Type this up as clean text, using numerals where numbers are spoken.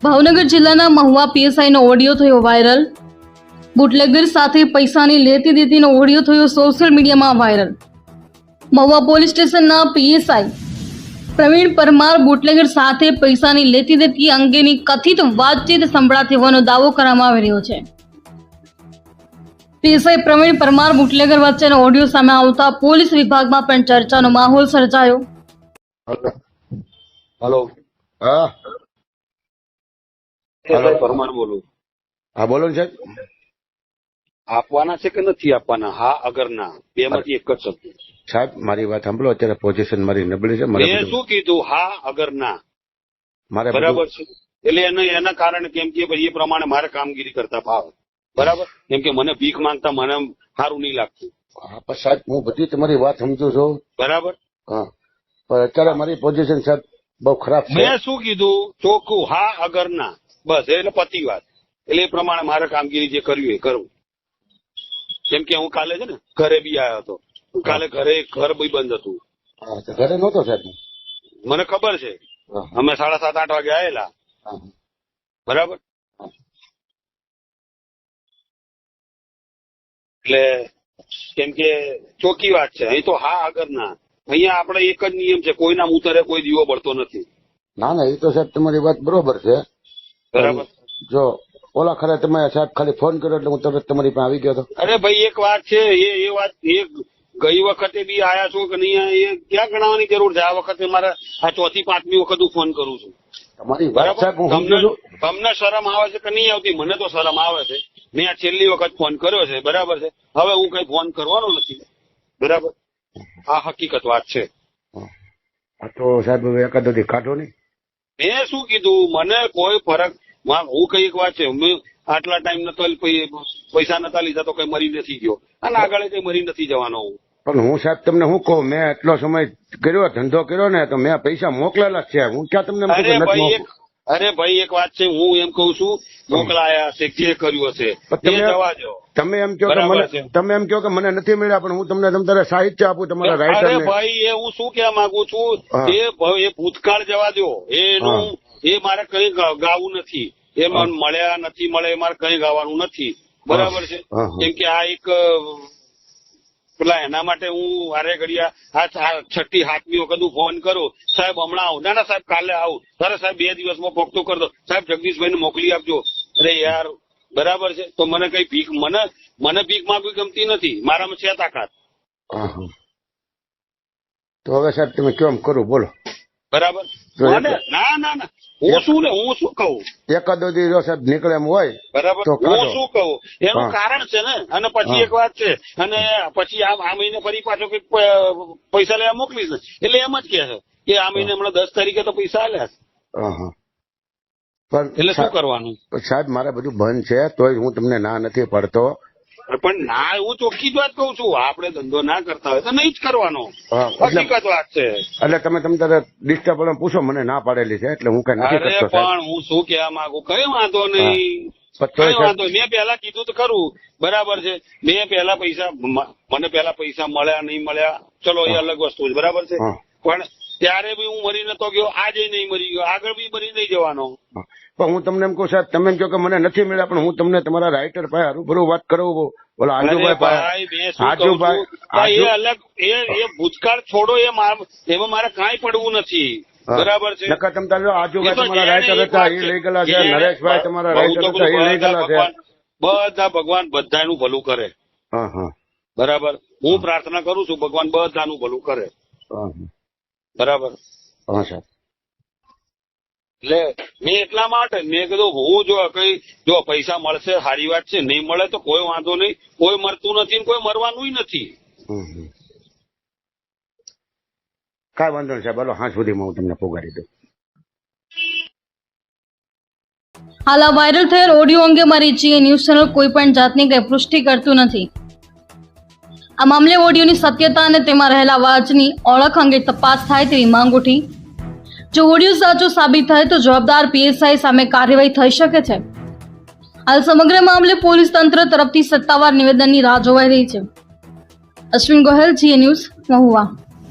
ભાવનગર જિલ્લાના મહુવા પીએસઆઈનો ઓડિયો થયો viral. Bootlegger સાથે પૈસાની લેતી દેતીનો ઓડિયો થયો સોશિયલ મીડિયામાં વાયરલ। મહુવા પોલીસ સ્ટેશનના પીએસઆઈ પ્રવીણ પરમાર બુટલેગર સાથે પૈસાની લેતી દેતી અંગેની કથિત વાતચીત સંભળાતી હોવાનો દાવો કરવામાં આવી રહ્યો છે। પીએસઆઈ પ્રવીણ પરમાર બુટલેગર વચ્ચેનો ઓડિયો સામે આવતા પોલીસ વિભાગમાં પણ ચર્ચાનો માહોલ સર્જાયો। हेलो हाँ हेलो परमार बोलू। हाँ बोलो ने साहब। આપવાના છે કે નથી આપવાના? હા અગર ના બેમાંથી એક જ શબ્દ। સાહેબ મારી વાત સાંભળો, અત્યારે પોઝિશન મારી નબળી છે। મેં શું કીધું? હા અગર ના મારે બરાબર છે, એટલે એના કારણે કેમ કે ભાઈ એ પ્રમાણે મારે કામગીરી કરતા ભાવ બરાબર, કેમ કે મને ભીખ માંગતા મને સારું નહીં લાગતું। હા પણ સાહેબ હું બધી તમારી વાત સમજુ છું બરાબર, હા પણ અત્યારે મારી પોઝિશન સાહેબ બહુ ખરાબ છે। મેં શું કીધું? ચોખ્ખું હા અગર ના, બસ એટલે પતી વાત। એટલે એ પ્રમાણે મારે કામગીરી જે કર્યું એ કરવું। કેમ કે હું કાલે છે ને ઘરે બી આવ્યો હતો, કાલે ઘર બી બંધ હતું। હા તો ઘરે નહોતો સાહેબ? મને ખબર છે, અમે 7:30-8 વાગે આવેલા બરાબર। એટલે કેમ કે ચોખ્ખી વાત છે, અહીં તો હા અગર ના। અહીંયા આપણે એક જ નિયમ છે, કોઈના ઉતરે કોઈ દીવો બળતો નથી। ના ના એ તો સાહેબ તમારી વાત બરોબર છે બરાબર। જો ઓલા ખરે તમે સાહેબ ખાલી ફોન કર્યો એટલે હું તરત તમારી પાસે આવી ગયો હતો। અરે ભાઈ એક વાત છે, એ વાત એ ગઈ વખતે બી આયા છો કે નહીં એ ક્યાં ગણાવવાની જરૂર છે? આ વખતે મારે આ 4મી-5મી વખત હું ફોન કરું છું તમારી વાત સાહેબ હું સમજુ છું। તમને શરમ આવે છે કે નહીં આવતી? મને તો શરમ આવે છે। મેં આ છેલ્લી વખત ફોન કર્યો છે બરાબર છે, હવે હું કઈ ફોન કરવાનો નથી બરાબર। આ હકીકત વાત છે। આ તો સાહેબ હવે એકાદો દી કાઢો નહીં। મેં શું કીધું? મને કોઈ ફરક, હું કઈ એક વાત છે, મેં આટલા ટાઈમ નતો પૈસા નતા લીધા તો કઈ મરી નથી ગયો, અને આગળ કઈ મરી નથી જવાનો હું। પણ હું સાહેબ તમને શું કહું, મેં એટલો સમય કર્યો ધંધો કર્યો ને તો મેં પૈસા મોકલેલા છે। હું ક્યાં તમને અરે ભાઈ એક વાત છે, હું એમ કઉ છું મોકલાયા હશે, જે કર્યું હશે એ જવા દો। તમે એમ કહો કે મને નથી મળ્યા, પણ હું તમને તમારે સાહિત્ય આપું તમારા રાઇટર। અરે ભાઈ એ હું શું કહેવા માંગુ છું, એ ભૂતકાળ જવા દો, એ મારે કઈ ગાવું નથી। એ મને મળ્યા નથી મળે એ મારે કઈ ગાવાનું નથી બરાબર છે। કેમ કે આ એક પેલા એના માટે હું વારે ઘડિયા આ 6મી-7મી વખત હું ફોન કરું, સાહેબ હમણાં આવું, ના સાહેબ કાલે આવું, અરે સાહેબ 2 દિવસમાં પોખતો કરી દો, સાહેબ જગદીશભાઈને મોકલી આપજો। અરે યાર બરાબર છે, તો મને કઈ ભીખ મને ભીખ માંગવી ગમતી નથી, મારામાં છે તાકાત। તો હવે સાહેબ તમે કેમ કરું બોલો? બરાબર, ના હું શું કહું? એકાદો દી સાહેબ નીકળે એમ હોય બરાબર, હું શું કહું એનું કારણ છે ને। અને પછી એક વાત છે, અને પછી આ મહિને ફરી પાછો કઈક પૈસા લેવા મોકલીશ ને, એટલે એમ જ કે છે કે આ મહિને હમણાં 10 તારીખે તો પૈસા આલ્યા છે, એટલે શું કરવાનું? સાહેબ મારે બધું બંધ છે તોય હું તમને ના નથી પડતો। પણ ના, હું ચોખ્ખી જ વાત કઉ છું, આપણે ધંધો ના કરતા હોય તો નહીં જ કરવાનો, હકીકત વાત છે। એટલે તમે તારે ડિસ્ટર્બ પૂછો, મને ના પાડેલી છે એટલે હું કઈ નથી કરતો। પણ હું શું કહેવા માંગુ, કઈ વાંધો નહીં, કઈ વાંધો। મેં પહેલા કીધું તો ખરું બરાબર છે, મેં પહેલા મને પહેલા પૈસા મળ્યા નહીં મળ્યા ચલો એ અલગ વસ્તુ છે બરાબર છે, પણ ત્યારે બી હું મરી નતો ગયો, આજે નહીં મરી ગયો, આગળ બી મરી નહીં જવાનો। પણ હું તમને એમ કહું સાહેબ, તમે એમ કહો કે મને નથી મળ્યા, પણ હું તમને તમારા રાઇટર પાસે રૂબરૂ વાત કરું, બોલા આજુભાઈ એ અલગ એ ભૂતકાળ છોડો, એમાં મારે કાંઈ પડવું નથી બરાબર છે। નકર તમે આજુભાઈ તમારા રાઇટર હતા એ લઈ ગયેલા છે, નરેશભાઈ તમારા રાઇટર હતા એ લઈ ગયેલા છે। બધા ભગવાન બધાનું ભલું કરે બરાબર, હું પ્રાર્થના કરું છું ભગવાન બધાનું ભલું કરે બરાબર। એટલે મેં એટલા માટે મેં કીધું હું જો પૈસા મળશે સારી વાત છે, નહીં મળે તો કોઈ વાંધો નહીં, કોઈ મરતું નથી ને કોઈ મરવાનું નથી। કાંઈ વાંધો નહીં સાહેબ, હાલો હાંસ સુધીમાં હું તમને પોગાડી દઉં। હાલ આ વાયરલ થયેલ ઓડિયો અંગે મારી જીએ ન્યૂઝ ચેનલ કોઈ પણ જાતની કઈ પુષ્ટિ કરતું નથી। આ મામલે ઓડિયોની સત્યતા અને તેમાં રહેલા અવાજની ઓળખ અંગે તપાસ થાય તેવી માંગ ઉઠી। જો ઓડિયો સાચો સાબિત થાય તો જવાબદાર પીએસઆઈ સામે કાર્યવાહી થઈ શકે છે। હાલ સમગ્ર મામલે પોલીસ તંત્ર તરફથી સત્તાવાર નિવેદનની રાહ જોવાઈ રહી છે। અશ્વિન ગોહેલ, જીએ ન્યૂઝ, મહુવા।